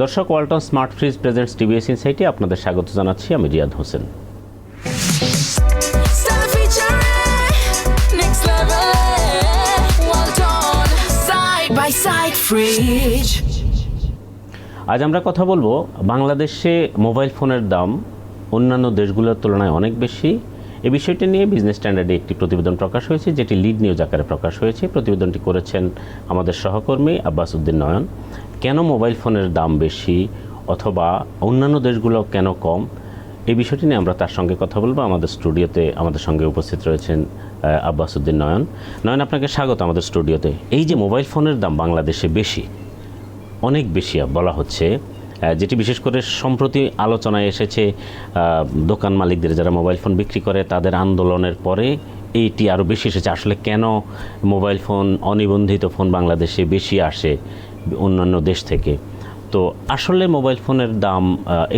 দর্শক, Walton smart fridge presents TVS ইনসাইটে আপনাদের স্বাগত জানাচ্ছি। আমি রিয়াদ হোসেন। আজ আমরা কথা বলবো বাংলাদেশে মোবাইল ফোনের দাম অন্যান্য দেশগুলোর তুলনায় অনেক বেশি। এই বিষয়টি নিয়ে বিজনেস স্ট্যান্ডার্ডে একটি প্রতিবেদন প্রকাশ হয়েছে, যেটি লিড নিউজ আকারে প্রকাশ হয়েছে। প্রতিবেদনটি করেছেন আমাদের সহকর্মী আব্বাস উদ্দিন নয়ন। কেন মোবাইল ফোনের দাম বেশি অথবা অন্যান্য দেশগুলো কেন কম, এই বিষয়টি নিয়ে আমরা তার সঙ্গে কথা বলবো। আমাদের স্টুডিওতে আমাদের সঙ্গে উপস্থিত রয়েছেন আব্বাস উদ্দিন নয়ন। নয়ন, আপনাকে স্বাগত আমাদের স্টুডিওতে। এই যে মোবাইল ফোনের দাম বাংলাদেশে বেশি, অনেক বেশি বলা হচ্ছে, যেটি বিশেষ করে সম্প্রতি আলোচনায় এসেছে দোকান মালিকদের, যারা মোবাইল ফোন বিক্রি করে তাদের আন্দোলনের পরে এইটি আরও বেশি এসেছে। আসলে কেন মোবাইল ফোন, অনিবন্ধিত ফোন বাংলাদেশে বেশি আসে অন্যান্য দেশ থেকে? তো আসলে মোবাইল ফোনের দাম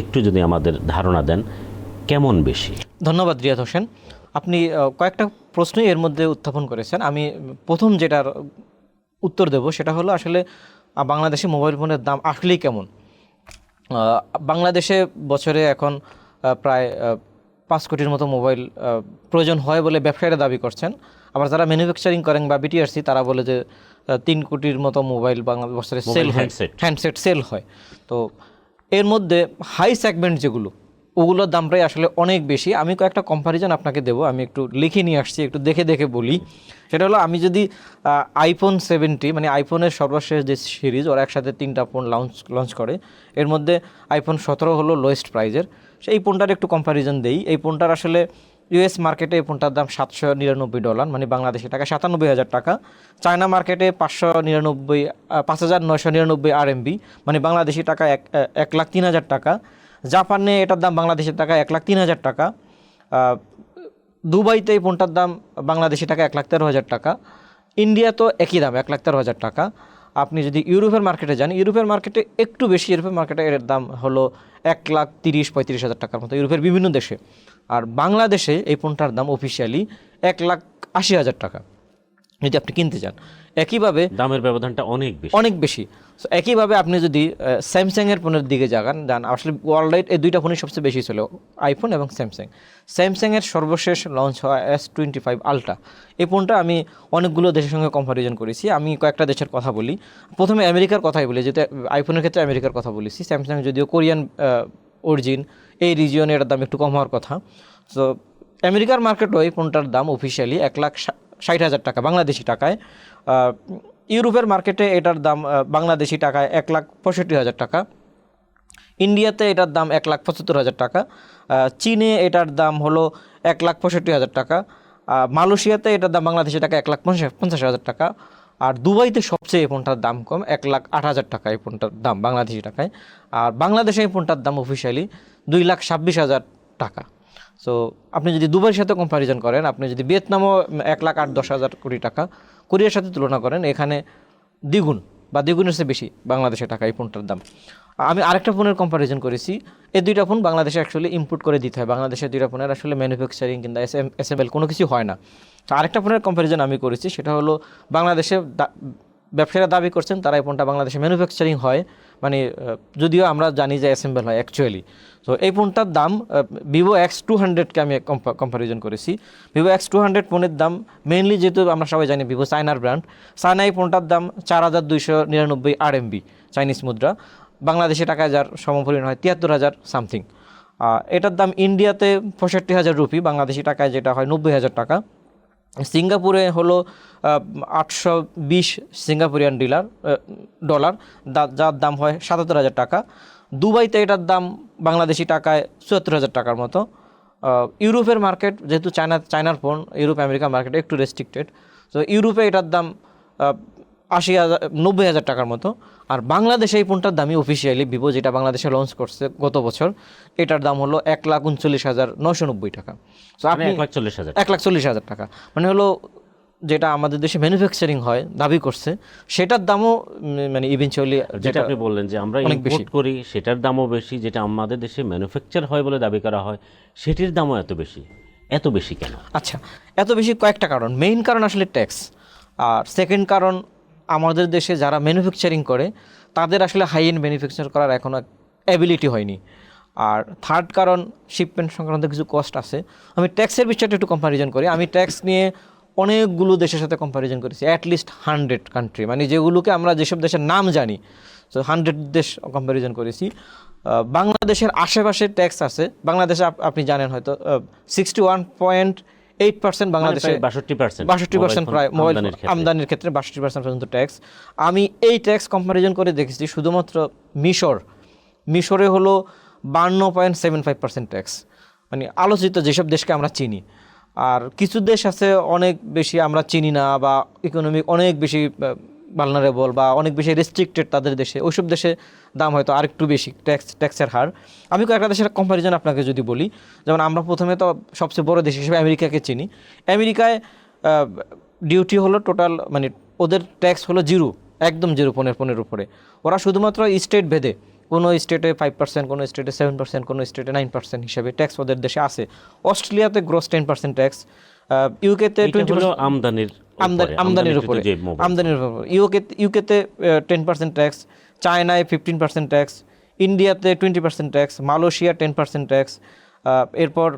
একটু যদি আমাদের ধারণা দেন, কেমন বেশি? ধন্যবাদ রিয়াদ হোসেন। আপনি কয়েকটা প্রশ্নই এর মধ্যে উত্থাপন করেছেন। আমি প্রথম যেটার উত্তর দেব সেটা হলো আসলে বাংলাদেশে মোবাইল ফোনের দাম আসলেই কেমন। বাংলাদেশে বছরে এখন প্রায় 5 কোটির মতো মোবাইল প্রয়োজন হয় বলে ব্যবসায়ীরা দাবি করছেন। আবার যারা ম্যানুফ্যাকচারিং করেন বা বিটিআরসি, তারা বলে যে 3 কোটির মতো মোবাইল বছরে সেল হয়, হ্যান্ডসেট সেল হয়। তো এর মধ্যে হাই সেগমেন্ট যেগুলো, ওগুলোর দাম প্রায় আসলে অনেক বেশি। আমি কয়েকটা কম্প্যারিজন আপনাকে দেবো, আমি একটু লিখে নিয়ে আসছি, একটু দেখে দেখে বলি। সেটা হলো, আমি যদি আইফোন 70 মানে আইফোনের সর্বশেষ যে সিরিজ, ওরা একসাথে 3টা ফোন লঞ্চ করে, এর মধ্যে আইফোন 17 হলো লোয়েস্ট প্রাইজের। সেই ফোনটার একটু কম্প্যারিজন দেই। এই ফোনটার আসলে ইউএস মার্কেটে এই ফোনটার দাম $799, মানে বাংলাদেশি টাকা 97,000 টাকা। চায়না মার্কেটে 5,999 RMB, মানে বাংলাদেশি টাকা 1,03,000 টাকা। জাপানে এটার দাম বাংলাদেশের টাকা 1,03,000 টাকা। দুবাইতে এই ফোনটার দাম বাংলাদেশি টাকা 1,13,000 টাকা। ইন্ডিয়া তো একই দাম, 1,13,000 টাকা। আপনি যদি ইউরোপের মার্কেটে যান, ইউরোপের মার্কেটে একটু বেশি, ইউরোপের মার্কেটে এর দাম হলো 1,30,000-35,000 টাকার মতো ইউরোপের বিভিন্ন দেশে। আর বাংলাদেশে এই ফোনটার দাম অফিসিয়ালি 1,80,000 টাকা যদি আপনি কিনতে চান। একইভাবে দামের ব্যবধানটা অনেক বেশি। সো একইভাবে আপনি যদি স্যামসাংয়ের ফোনের দিকে যান, আসলে ওয়ার্ল্ড ওয়াইড এই দুইটা ফোনই সবচেয়ে বেশি ছিল, আইফোন এবং স্যামসাং। স্যামসাংয়ের সর্বশেষ লঞ্চ হয় S25 Ultra। এই ফোনটা আমি অনেকগুলো দেশের সঙ্গে কম্প্যারিজন করেছি। আমি কয়েকটা দেশের কথা বলি। প্রথমে আমেরিকার কথাই বলি, যেহেতু আইফোনের ক্ষেত্রে আমেরিকার কথা বলেছি। স্যামসাং যদিও কোরিয়ান অরিজিন, এই রিজিয়নে এটার দাম একটু কম হওয়ার কথা। তো আমেরিকার মার্কেটও এই ফোনটার দাম অফিসিয়ালি 1,60,000 টাকা বাংলাদেশি টাকায়। ইউরোপের মার্কেটে এটার দাম বাংলাদেশি টাকায় 1,65,000 টাকা। ইন্ডিয়াতে এটার দাম 1,75,000 টাকা। চীনে এটার দাম হলো 1,65,000 টাকা। মালয়েশিয়াতে এটার দাম বাংলাদেশি টাকা 1,50,000 টাকা। আর দুবাইতে সবচেয়ে এই ফোনটার দাম কম, 1,08,000 টাকা এই ফোনটার দাম বাংলাদেশি টাকায়। আর বাংলাদেশে এই ফোনটার দাম অফিসিয়ালি 2,26,000 টাকা। সো আপনি যদি দুবাইয়ের সাথে কম্প্যারিজন করেন, আপনি যদি ভিয়েতনামও 1,08,10,000 কোটি টাকা, কোরিয়ার সাথে তুলনা করেন, এখানে দ্বিগুণ বা দ্বিগুণের চেয়ে বেশি বাংলাদেশের টাকা এই ফোনটার দাম। আমি আরেকটা ফোনের কম্প্যারিজন করেছি। এই দুইটা ফোন বাংলাদেশে অ্যাকচুয়ালি ইম্পোর্ট করে দিতে হয়। বাংলাদেশের দুইটা ফোনের আসলে ম্যানুফ্যাকচারিং কিংবা অ্যাসেম্বল কোনো কিছু হয় না। তো আরেকটা ফোনের কম্প্যারিজন আমি করেছি, সেটা হলো বাংলাদেশে ব্যবসায়ীরা দাবি করছেন তারা এই ফোনটা বাংলাদেশে ম্যানুফ্যাকচারিং হয়, মানে যদিও আমরা জানি যে অ্যাসেম্বল হয় অ্যাকচুয়ালি। তো এই ফোনটার দাম ভিভো X200-কে আমি কম্প্যারিজন করেছি। ভিভো X200 ফোনের দাম মেইনলি, যেহেতু আমরা সবাই জানি ভিভো চায়নার ব্র্যান্ড, চায়না এই ফোনটার দাম 4,299 RMB চাইনিজ মুদ্রা, বাংলাদেশি টাকায় যার সমপরিমাণ হয় 73,000 সামথিং। এটার দাম ইন্ডিয়াতে 65,000 রুপি, বাংলাদেশি টাকায় যেটা হয় 90,000 টাকা। সিঙ্গাপুরে হলো 820 সিঙ্গাপুরিয়ান ডলার, যার দাম হয় 77,000 টাকা। দুবাইতে এটার দাম বাংলাদেশি টাকায় 74,000 টাকার মতো। ইউরোপের মার্কেট, যেহেতু চায়নার ফোন, ইউরোপ আমেরিকা মার্কেটে একটু রেস্ট্রিক্টেড, তো ইউরোপে এটার দাম 90,000 টাকার মতো। আর বাংলাদেশে এই ফোনটার দামই অফিসিয়ালি ভিভো, যেটা বাংলাদেশে লঞ্চ করছে গত বছর, এটার দাম হলো 1,39,990 টাকা। তো আপনি 1,40,000 টাকা, মানে হলো যেটা আমাদের দেশে ম্যানুফ্যাকচারিং হয় দাবি করছে, সেটার দামও মানে ইভেনচুয়ালি, যেটা আপনি বললেন যে আমরা ইম্পোর্ট করি সেটার দামও বেশি, যেটা আমাদের দেশে ম্যানুফ্যাকচার হয় বলে দাবি করা হয় সেটির দামও এত বেশি কেন? আচ্ছা, এত বেশি কয়েকটা কারণ। মেইন কারণ আসলে ট্যাক্স। আর সেকেন্ড কারণ, আমাদের দেশে যারা ম্যানুফ্যাকচারিং করে তাদের আসলে হাই এন্ড ম্যানুফ্যাকচার করার এখনও অ্যাবিলিটি হয়নি। আর থার্ড কারণ শিপমেন্ট সংক্রান্ত কিছু কস্ট আছে। আমি ট্যাক্সের বিষয়টা একটু কম্প্যারিজন করি। আমি ট্যাক্স নিয়ে অনেকগুলো দেশের সাথে কম্প্যারিজন করেছি, অ্যাটলিস্ট 100 কান্ট্রি, মানে যেগুলোকে আমরা যেসব দেশের নাম জানি, তো 100 দেশ কম্প্যারিজন করেছি। বাংলাদেশের আশেপাশে ট্যাক্স আছে। বাংলাদেশে আপনি জানেন হয়তো 61.8% বাংলাদেশে, 62% প্রায় মোবাইল আমদানির ক্ষেত্রে 62% পর্যন্ত ট্যাক্স। আমি এই ট্যাক্স কম্প্যারিজন করে দেখেছি শুধুমাত্র মিশরে হলো 52.75% ট্যাক্স, মানে আলোচিত যেসব দেশকে আমরা চিনি। আর কিছু দেশ আছে অনেক বেশি আমরা চিনি না, বা ইকোনমিক অনেক বেশি ভালনারেবল বা অনেক বেশি রেস্ট্রিক্টেড তাদের দেশে, ওইসব দেশে দাম হয়তো আরেকটু বেশি ট্যাক্সের হার। আমি কয়েকটা দেশের কম্প্যারিজন আপনাকে যদি বলি, যেমন আমরা প্রথমে তো সবচেয়ে বড় দেশ হিসেবে আমেরিকাকে চিনি। আমেরিকায় ডিউটি হলো টোটাল, মানে ওদের ট্যাক্স হলো জিরো, একদম জিরো, 15 উপরে। ওরা শুধুমাত্র স্টেট ভেদে, কোনো স্টেটে 5%, কোনো স্টেটে 7%, কোনো স্টেটে 9% হিসেবে ট্যাক্স ওদের দেশে আছে। অস্ট্রেলিয়াতে গ্রস 10% ট্যাক্স, ইউকেতে 20% আমদানির উপরে, ইউকেতে 10% ট্যাক্স, চায়নায় 15% ট্যাক্স, ইন্ডিয়াতে 20% ট্যাক্স, মালয়েশিয়া 10% ট্যাক্স, এরপর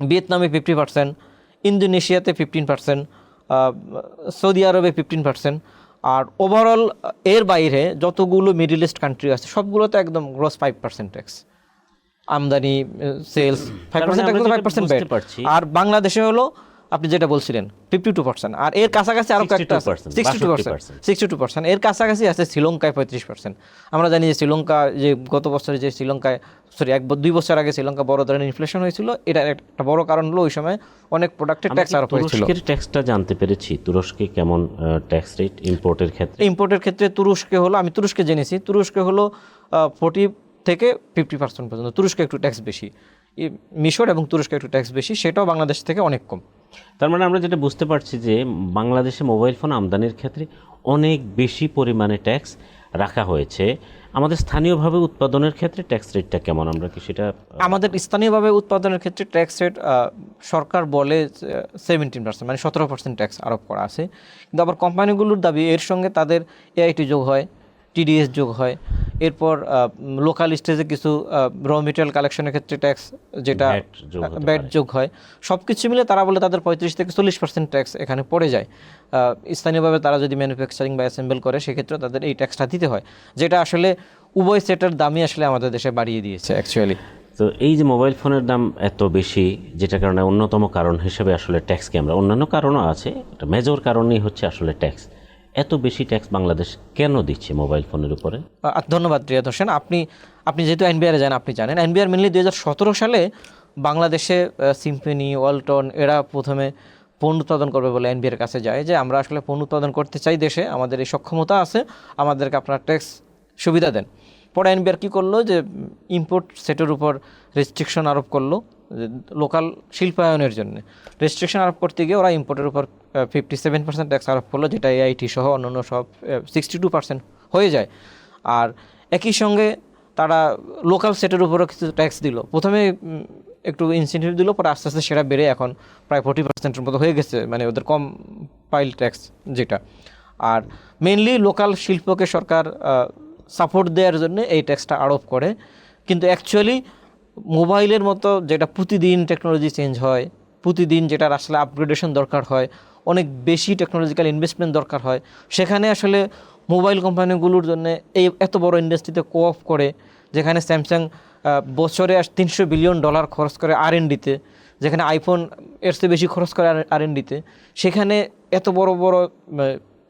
ভিয়েতনামে 50%, ইন্দোনেশিয়াতে 15%, সৌদি আরবে 15%। আর ওভারঅল এর বাইরে যতগুলো মিডল ইস্ট কান্ট্রি আছে সবগুলোতে একদম গ্রস 5% ট্যাক্স, আমদানি সেলস 5%, 5% ব্যাট। আর বাংলাদেশে হলো আপনি যেটা বলছিলেন 52%, আর এর কাছাকাছি আরও কয়েকটা 62%, এর কাছাকাছি আছে শ্রীলঙ্কায় 35%। আমরা জানি যে শ্রীলঙ্কা, যে গত বছরে যে শ্রীলঙ্কায়, সরি 1-2 বছর আগে শ্রীলঙ্কা বড় ধরনের ইনফ্লেশন হয়েছিল, এটা একটা বড় কারণ হলো ওই সময় অনেক প্রোডাক্টের ট্যাক্স আরোপ হয়েছিল। তুরস্কের ট্যাক্সটা জানতে পেরেছি, তুরস্কে কেমন ট্যাক্স রেট ইম্পোর্টের ক্ষেত্রে? তুরস্কে হলো, আমি তুরস্কে জেনেছি, তুরস্কে হলো 40 থেকে 50% পর্যন্ত। তুরস্কে একটু ট্যাক্স বেশি, মিশর এবং তুরস্কে একটু ট্যাক্স বেশি, সেটাও বাংলাদেশ থেকে অনেক কম। তার মানে আমরা যেটা বুঝতে পারছি যে বাংলাদেশে মোবাইল ফোন আমদানির ক্ষেত্রে অনেক বেশি পরিমাণে ট্যাক্স রাখা হয়েছে। আমাদের স্থানীয়ভাবে উৎপাদনের ক্ষেত্রে ট্যাক্স রেটটা কেমন, আমরা কি সেটা? আমাদের স্থানীয়ভাবে উৎপাদনের ক্ষেত্রে ট্যাক্স রেট সরকার বলে 17%, মানে 17% ট্যাক্স আরোপ করা আছে। কিন্তু আবার কোম্পানিগুলোর দাবি এর সঙ্গে তাদের এআইটি যোগ হয়, টিডিএস যোগ হয়, এরপর লোকাল স্টেজে কিছু র মেটেরিয়াল কালেকশনের ক্ষেত্রে ট্যাক্স, যেটা ব্যাট যোগ হয়। সব কিছু মিলে তারা বলে তাদের 35 থেকে 40% ট্যাক্স এখানে পড়ে যায়। স্থানীয়ভাবে তারা যদি ম্যানুফ্যাকচারিং বা অ্যাসেম্বল করে সেক্ষেত্রে তাদের এই ট্যাক্সটা দিতে হয়, যেটা আসলে উভয় সেটের দামই আসলে আমাদের দেশে বাড়িয়ে দিয়েছে অ্যাকচুয়ালি। তো এই যে মোবাইল ফোনের দাম এত বেশি, যেটা কারণে অন্যতম কারণ হিসেবে আসলে ট্যাক্সকে আমরা, অন্যান্য কারণও আছে, একটা মেজর কারণই হচ্ছে আসলে ট্যাক্স। এত বেশি ট্যাক্স বাংলাদেশ কেন দিচ্ছে মোবাইল ফোনের উপরে? ধন্যবাদ রিয়াদ হোসেন। আপনি যেহেতু এনবিআর যান, আপনি জানেন এনবিআর মেনলি 2017 সালে বাংলাদেশে সিম্ফনি, ওয়ালটন এরা প্রথমে পণ্য উৎপাদন করবে বলে এনবিআর কাছে যায়, যে আমরা আসলে পণ্য উৎপাদন করতে চাই দেশে, আমাদের এই সক্ষমতা আছে, আমাদেরকে আপনার ট্যাক্স সুবিধা দেন। পরে এনবিআর কী করলো, যে ইম্পোর্ট সেটের উপর রেস্ট্রিকশন আরোপ করলো, লোকাল শিল্পায়নের জন্য রেস্ট্রিকশন আরোপ করতে গিয়ে ওরা ইম্পোর্টের উপর 57% ট্যাক্স আরোপ করলো, যেটা এআইটি সহ অন্যান্য সব 62% হয়ে যায়। আর একই সঙ্গে তারা লোকাল সেটের উপরও কিছু ট্যাক্স দিল। প্রথমে একটু ইনসেন্টিভ দিল, পরে আস্তে আস্তে সেটা বেড়ে এখন প্রায় 40%-এর মতো হয়ে গেছে, মানে ওদের কম পাইল ট্যাক্স যেটা। আর মেইনলি লোকাল শিল্পকে সরকার সাপোর্ট দেওয়ার জন্য এই ট্যাক্সটা আরোপ করে। কিন্তু অ্যাকচুয়ালি মোবাইলের মতো যেটা প্রতিদিন টেকনোলজি চেঞ্জ হয়, প্রতিদিন যেটার আসলে আপগ্রেডেশন দরকার হয়, অনেক বেশি টেকনোলজিক্যাল ইনভেস্টমেন্ট দরকার হয়, সেখানে আসলে মোবাইল কোম্পানিগুলোর জন্য এই এত বড় ইন্ডাস্ট্রিতে কোঅপ করে, যেখানে স্যামসাং বছরে $300 বিলিয়ন খরচ করে R&Dতে, যেখানে আইফোন এর চেয়ে বেশি খরচ করে R&Dতে, সেখানে এত বড় বড়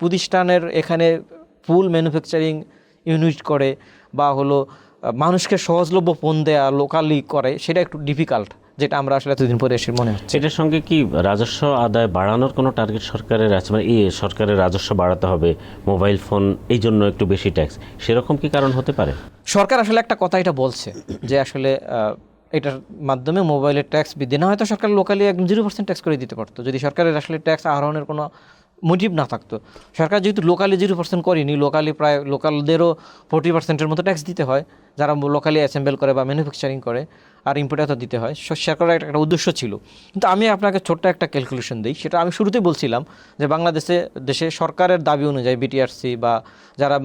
প্রতিষ্ঠানের এখানে ফুল ম্যানুফ্যাকচারিং ইউনিট করে বা হলো মানুষকে সহজলভ্য ফোন দেয়া লোকালি করে, সেটা একটু ডিফিকাল্ট, যেটা আমরা আসলে এতদিন পরে এসে মনে হচ্ছে। এটার সঙ্গে কি রাজস্ব আদায় বাড়ানোর কোনো টার্গেট সরকারের আছে, মানে সরকারের রাজস্ব বাড়াতে হবে মোবাইল ফোন, এই জন্য একটু বেশি ট্যাক্স, সেরকম কি কারণ হতে পারে? সরকার আসলে একটা কথা এটা বলছে যে আসলে এটার মাধ্যমে মোবাইলের ট্যাক্স বৃদ্ধি না, হয়তো সরকার লোকালি একদম 0% ট্যাক্স করে দিতে পারতো, যদি সরকারের আসলে ট্যাক্স আহরণের কোনো মোটিভ না থাকতো। সরকার যেহেতু লোকালি 0% করেনি, লোকালি প্রায় লোকালদেরও 40%-এর মতো ট্যাক্স দিতে হয়, যারা লোকালি অ্যাসেম্বল করে বা ম্যানুফ্যাকচারিং করে, আর ইম্পোর্টে এত দিতে হয়। সরকারের একটা উদ্দেশ্য ছিল। কিন্তু আমি আপনাকে ছোট্ট একটা ক্যালকুলেশন দিই, সেটা আমি শুরুতেই বলছিলাম যে দেশে সরকারের দাবি অনুযায়ী বিটিআরসি বা যারা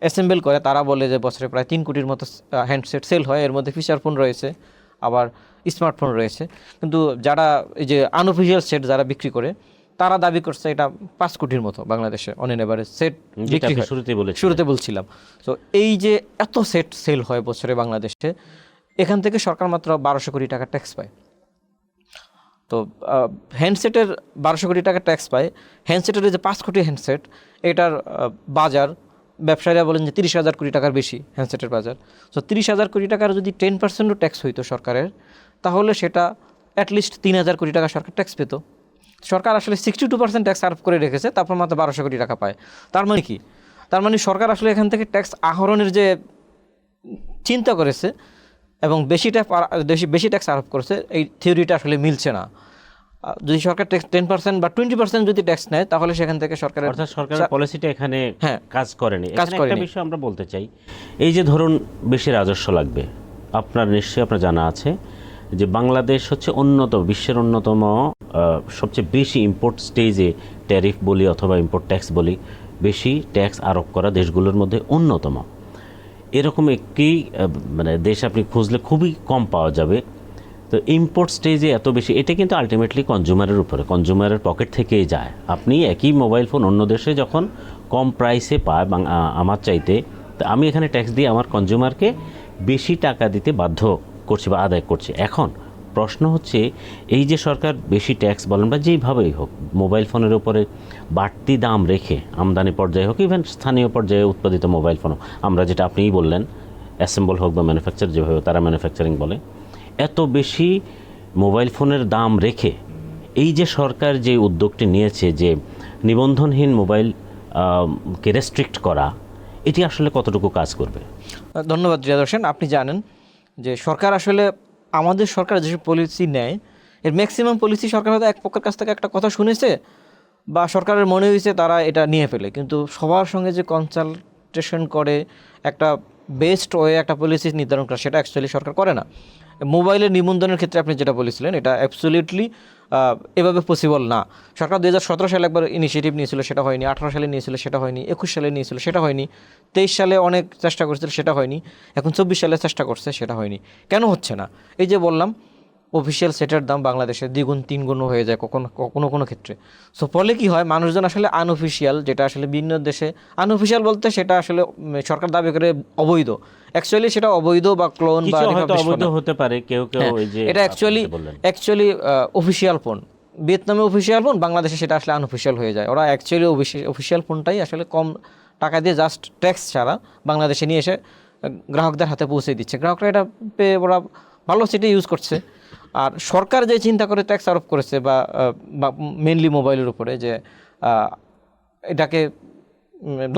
অ্যাসেম্বল করে তারা বলে যে বছরে প্রায় 3 কোটির মতো হ্যান্ডসেট সেল হয়, এর মধ্যে ফিচার ফোন রয়েছে, আবার স্মার্টফোন রয়েছে। কিন্তু যারা এই যে আনঅফিসিয়াল সেট যারা বিক্রি করে তারা দাবি করছে এটা 5 কোটির মতো বাংলাদেশে অন এন এভারেজ সেট বিক্রি হয়। শুরুতে বলছিলাম। তো এই যে এত সেট সেল হয় বছরে বাংলাদেশে, এখান থেকে সরকার মাত্র 1200 কোটি টাকা ট্যাক্স পায়। তো হ্যান্ডসেটের 1200 কোটি টাকা ট্যাক্স পায়। হ্যান্ডসেটের যে 5 কোটি হ্যান্ডসেট, এটার বাজার ব্যবসায়ীরা বলেন যে 30,000 কোটি টাকার বেশি হ্যান্ডসেটের বাজার। তো 30,000 কোটি টাকার যদি 10%ও ট্যাক্স হইতো সরকারের, তাহলে সেটা অ্যাটলিস্ট 3,000 কোটি টাকা সরকার ট্যাক্স পেত। সরকার আসলে 62% ট্যাক্স আরোপ করে রেখেছে, তারপর মাত্র 1200 কোটি টাকা পায়। তার মানে কি? তার মানে সরকার আসলে এখান থেকে ট্যাক্স আহরণের যে চিন্তা করেছে এবং বেশি ট্যাক্স আরোপ করেছে, এই থিওরিটা আসলে মিলছে না। যদি সরকার ট্যাক্স 10% বা 20% যদি ট্যাক্স নেয়, তাহলে সেখান থেকে সরকারের পলিসিটা এখানে কাজ করেনি। একটা বিষয় আমরা বলতে চাই, এই যে ধরুন বেশি রাজস্ব লাগবে, নিশ্চয়ই আপনার জানা আছে যে বাংলাদেশ হচ্ছে বিশ্বের অন্যতম সবচেয়ে বেশি ইম্পোর্ট স্টেজে ট্যারিফ বলি অথবা ইম্পোর্ট ট্যাক্স বলি, বেশি ট্যাক্স আরোপ করা দেশগুলোর মধ্যে অন্যতম। এরকম একটি দেশ আপনি খুঁজলে খুবই কম পাওয়া যাবে। তো ইম্পোর্ট স্টেজে এত বেশি, এটা কিন্তু আলটিমেটলি কনজিউমারের উপরে, কনজিউমারের পকেট থেকেই যায়। আপনি একই মোবাইল ফোন অন্য দেশে যখন কম প্রাইসে পায় আমার চাইতে, তো আমি এখানে ট্যাক্স দিয়ে আমার কনজিউমারকে বেশি টাকা দিতে বাধ্য করছি বা আদায় করছি। এখন প্রশ্ন হচ্ছে, এই যে সরকার বেশি ট্যাক্স বলেন বা যেইভাবেই হোক মোবাইল ফোনের উপরে বাড়তি দাম রেখে, আমদানি পর্যায়ে হোক, ইভেন স্থানীয় পর্যায়ে উৎপাদিত মোবাইল ফোনও, আমরা যেটা আপনিই বললেন অ্যাসেম্বল হোক বা ম্যানুফ্যাকচার, যেভাবে তারা ম্যানুফ্যাকচারিং বলে, এত বেশি মোবাইল ফোনের দাম রেখে এই যে সরকার যে উদ্যোগটি নিয়েছে যে নিবন্ধনহীন মোবাইল কে রেস্ট্রিক্ট করা, এটি আসলে কতটুকু কাজ করবে? ধন্যবাদ রিয়াদ হোসেন। আপনি জানেন যে সরকার আসলে, আমাদের সরকার যেসব পলিসি নেয়, এর ম্যাক্সিমাম পলিসি সরকার হয়তো এক পক্ষের কাছ থেকে একটা কথা শুনেছে বা সরকারের মনে হয়েছে তারা এটা নিয়ে ফেলে, কিন্তু সবার সঙ্গে যে কনসালটেশন করে একটা বেস্ট ওয়ে একটা পলিসি নির্ধারণ করা, সেটা অ্যাকচুয়ালি সরকার করে না। মোবাইলের নিবন্ধনের ক্ষেত্রে আপনি যেটা বলেছিলেন, এটা অ্যাবসলিউটলি এভাবে পসিবল না। সরকার 2017 সালে একবার ইনিশিয়েটিভ নিয়েছিল, সেটা হয়নি। 18 সালে নিয়েছিল, সেটা হয়নি। 21 সালে নিয়েছিল, সেটা হয়নি। 23 সালে অনেক চেষ্টা করছিল, সেটা হয়নি। এখন 24 সালে চেষ্টা করছে, সেটা হয়নি। কেন হচ্ছে না? এই যে বললাম, অফিসিয়াল সেটের দাম বাংলাদেশে 2 গুণ 3 গুণও হয়ে যায় কোনো ক্ষেত্রে। সো ফলে কি হয়, মানুষজন আসলে আনঅফিসিয়াল, যেটা আসলে বিভিন্ন দেশে আনঅফিসিয়াল বলতে সেটা আসলে সরকার দাবি করে অবৈধ, অ্যাকচুয়ালি সেটা অবৈধ বা ক্লোন বা অবৈধ হতে পারে, কেউ এই যে এটা অ্যাকচুয়ালি অফিসিয়াল ফোন। ভিয়েতনামে অফিসিয়াল ফোন, বাংলাদেশে সেটা আসলে আনঅফিসিয়াল হয়ে যায়। ওরা অ্যাকচুয়ালি অফিসিয়াল ফোনটাই আসলে কম টাকা দিয়ে জাস্ট ট্যাক্স ছাড়া বাংলাদেশে নিয়ে এসে গ্রাহকদের হাতে পৌঁছে দিচ্ছে। গ্রাহকরা এটা পেয়ে ওরা ভালো সেটা ইউজ করছে। আর সরকার যে চিন্তা করে ট্যাক্স আরোপ করেছে বা মেনলি মোবাইলের উপরে, যে এটাকে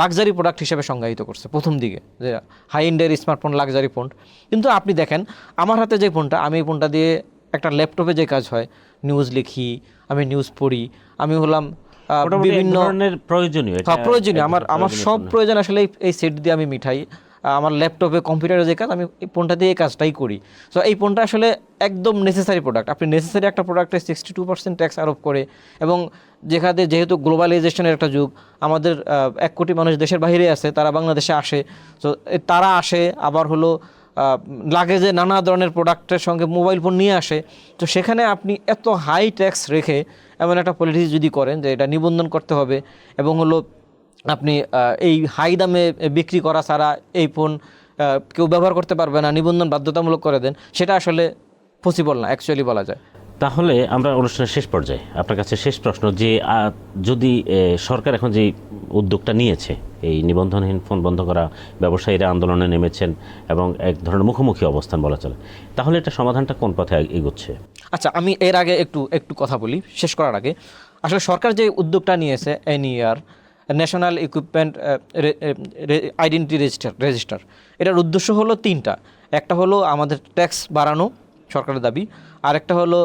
লাক্সারি প্রোডাক্ট হিসেবে সংজ্ঞায়িত করছে প্রথম দিকে, যে হাই এন্ডের স্মার্টফোন লাক্সারি ফোন। কিন্তু আপনি দেখেন আমার হাতে যে ফোনটা, আমি এই ফোনটা দিয়ে একটা ল্যাপটপে যে কাজ হয়, নিউজ লিখি, আমি নিউজ পড়ি, আমি হলাম বিভিন্ন প্রয়োজনীয় আমার সব প্রয়োজন আসলে এই সেট দিয়ে আমি মিঠাই। আমার ল্যাপটপে কম্পিউটারে যে কাজ, আমি এই ফোনটা দিয়ে এই কাজটাই করি। সো এই ফোনটা আসলে একদম নেসেসারি প্রোডাক্ট। আপনি নেসেসারি একটা প্রোডাক্টে 62% ট্যাক্স আরোপ করে, এবং যেহেতু গ্লোবালাইজেশনের একটা যুগ, আমাদের 1 কোটি মানুষ দেশের বাইরে আছে, তারা বাংলাদেশে আসে। সো তারা আসে, আবার হলো লাগেজে নানা ধরনের প্রোডাক্টের সঙ্গে মোবাইল ফোন নিয়ে আসে। তো সেখানে আপনি এত হাই ট্যাক্স রেখে এমন একটা পলিসি যদি করেন যে এটা নিবন্ধন করতে হবে, এবং হলো আপনি এই হাই দামে বিক্রি করা ছাড়া এই ফোন কেউ ব্যবহার করতে পারবে না, নিবন্ধন বাধ্যতামূলক করে দেন, সেটা আসলে পসিবল না অ্যাকচুয়ালি বলা যায়। তাহলে আমরা অনুষ্ঠানের শেষ পর্যায়ে আপনার কাছে শেষ প্রশ্ন, যে যদি সরকার এখন যে উদ্যোগটা নিয়েছে, এই নিবন্ধনহীন ফোন বন্ধ করা, ব্যবসায়ীরা আন্দোলনে নেমেছেন এবং এক ধরনের মুখোমুখি অবস্থান বলা চলে, তাহলে এটা সমাধানটা কোন পথে এগোচ্ছে? আচ্ছা, আমি এর আগে একটু কথা বলি শেষ করার আগে। আসলে সরকার যে উদ্যোগটা নিয়েছে, NER, national equipment identity register, এটার উদ্দেশ্য হলো 3টা। একটা হলো আমাদের ট্যাক্স বাড়ানো, সরকারের দাবি। আরেকটা হলো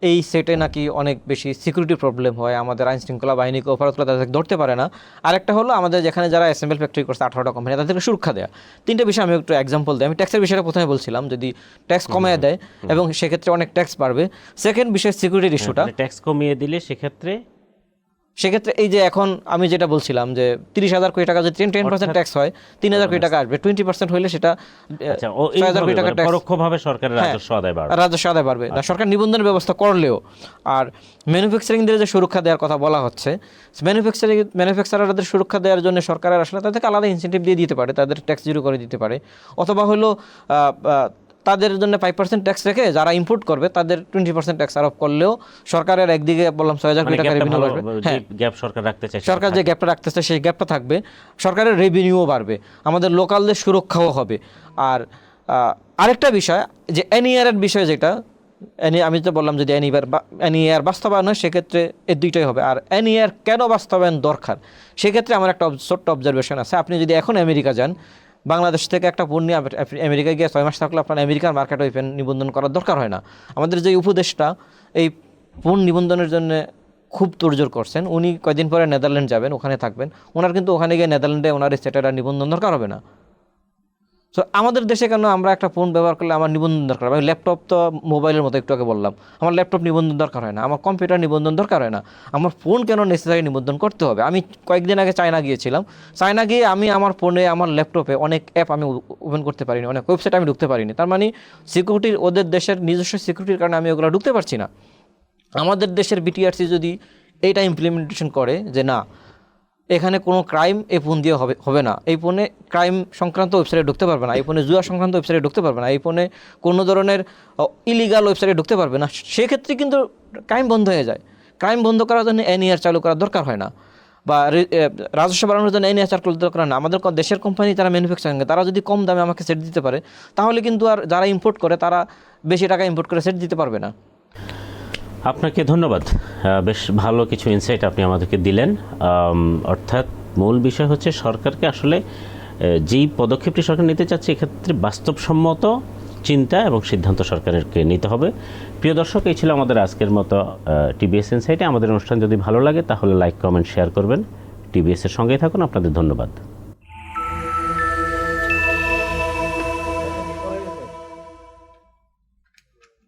এই সেটে নাকি অনেক বেশি সিকিউরিটি প্রবলেম হয়, আমাদের আইন শৃঙ্খলা বাহিনীকে অপরাধগুলো তাদেরকে ধরতে পারে না। আরেকটা হলো আমাদের যেখানে যারা অ্যাসেম্বল ফ্যাক্টরি করছে 18টা কোম্পানি, তাদেরকে সুরক্ষা দেওয়া। তিনটে বিষয় আমি একটু এক্সাম্পল দিই। আমি ট্যাক্সের বিষয়টা প্রথমে বলছিলাম, যদি ট্যাক্স কমিয়ে দেয় এবং সেক্ষেত্রে অনেক ট্যাক্স বাড়বে। সেকেন্ড বিষয় সিকিউরিটির ইস্যুটা, ট্যাক্স কমিয়ে দিলে সেক্ষেত্রে এই যে এখন আমি যেটা বলছিলাম যে 30,000 কোটি টাকা যদি 10% ট্যাক্স হয়, 3,000 কোটি টাকা আসবে। 20% হইলে সেটা 6,000 কোটি টাকা ট্যাক্স, পরোক্ষভাবে সরকারের রাজস্ব আদায় বাড়বে। রাজস্ব আদায় বাড়বে না সরকার নিবন্ধনের ব্যবস্থা করলেও। আর ম্যানুফ্যাকচারিংদের যে সুরক্ষা দেওয়ার কথা বলা হচ্ছে, ম্যানুফ্যাকচারারদের সুরক্ষা দেওয়ার জন্য সরকারের আসলে তাদেরকে আলাদা ইনসেন্টিভ দিয়ে দিতে পারে, তাদের ট্যাক্স জিরো করে দিতে পারে, অথবা হলো তাদের জন্য 5% ট্যাক্স রেখে যারা ইম্পোর্ট করবে তাদের 20% ট্যাক্স আরোপ করলেও সরকারের একদিকে বললাম 6,000 কোটি টাকা রেভিনিউ বাড়বে। হ্যাঁ, গ্যাপ সরকার রাখতে চাইছে, সরকার যে গ্যাপটা রাখতেছে সেই গ্যাপটা থাকবে, সরকারের রেভিনিউও বাড়বে, আমাদের লোকালদের সুরক্ষাও হবে। আর আরেকটা বিষয় যে এনইআর এর বিষয়, যেটা আমি তো বললাম যদি এনইআর বাস্তবায়ন হয় সেক্ষেত্রে এই দুইটাই হবে। আর এনইআর কেন বাস্তবায়ন দরকার সেক্ষেত্রে আমার একটা ছোট্ট অবজারভেশন আছে। আপনি যদি এখন আমেরিকা যান, বাংলাদেশ থেকে একটা পণ্য আমেরিকায় গিয়ে 6 মাস থাকলে আপনার আমেরিকার মার্কেট ওইপেন নিবন্ধন করার দরকার হয় না। আমাদের যে উপদেষ্টা এই পণ্য নিবন্ধনের জন্য খুব তোড়জোড় করছেন, উনি কয়েকদিন পরে নেদারল্যান্ড যাবেন, ওখানে থাকবেন। ওনার কিন্তু ওখানে গিয়ে নেদারল্যান্ডে ওনার স্টেটের নিবন্ধন দরকার হবে না। সো আমাদের দেশে কেন আমরা একটা ফোন ব্যবহার করলে আমার নিবন্ধন দরকার হয়? ল্যাপটপ তো মোবাইলের মতো, একটু আগে বললাম, আমার ল্যাপটপ নিবন্ধন দরকার হয় না, আমার কম্পিউটার নিবন্ধন দরকার হয় না, আমার ফোন কেন নেসেসারি নিবন্ধন করতে হবে? আমি কয়েকদিন আগে চায়না গিয়েছিলাম, চায়না গিয়ে আমি আমার ফোনে আমার ল্যাপটপে অনেক অ্যাপ আমি ওপেন করতে পারিনি, অনেক ওয়েবসাইট আমি ঢুকতে পারিনি। তার মানে সিকিউরিটির, ওদের দেশের নিজস্ব সিকিউরিটির কারণে আমি ওগুলো ঢুকতে পারছি না। আমাদের দেশের বিটিআরসি যদি এইটা ইমপ্লিমেন্টেশন করে যে না, এখানে কোনো ক্রাইম এই ফোন দিয়ে হবে না, এই ফোনে ক্রাইম সংক্রান্ত ওয়েবসাইটে ঢুকতে পারবে না, এই ফোনে জুয়া সংক্রান্ত ওয়েবসাইটে ঢুকতে পারবে না, এই ফোনে কোনো ধরনের ইলিগাল ওয়েবসাইটে ঢুকতে পারবে না, সেক্ষেত্রে কিন্তু ক্রাইম বন্ধ হয়ে যায়। ক্রাইম বন্ধ করার জন্য এনইআর চালু করার দরকার হয় না, বা রাজস্ব বাড়ানোর জন্য এনইআর চালু করার দরকার হয় না। আমাদের দেশের কোম্পানি তারা ম্যানুফ্যাকচারিং, তারা যদি কম দামে আমাকে সেট দিতে পারে, তাহলে কিন্তু আর যারা ইম্পোর্ট করে তারা বেশি টাকা ইম্পোর্ট করে সেট দিতে পারবে না। আপনাকে ধন্যবাদ, বেশ ভালো কিছু ইনসাইট আপনি আমাদেরকে দিলেন। অর্থাৎ মূল বিষয় হচ্ছে সরকারকে আসলে যেই পদক্ষেপটি সরকার নিতে চাচ্ছে এক্ষেত্রে বাস্তবসম্মত চিন্তা এবং সিদ্ধান্ত সরকারকে নিতে হবে। প্রিয় দর্শক, এই ছিল আমাদের আজকের মতো টিবিএস ইনসাইটে। আমাদের অনুষ্ঠান যদি ভালো লাগে তাহলে লাইক, কমেন্ট, শেয়ার করবেন। টিবিএস এর সঙ্গেই থাকুন। আপনাদের ধন্যবাদ।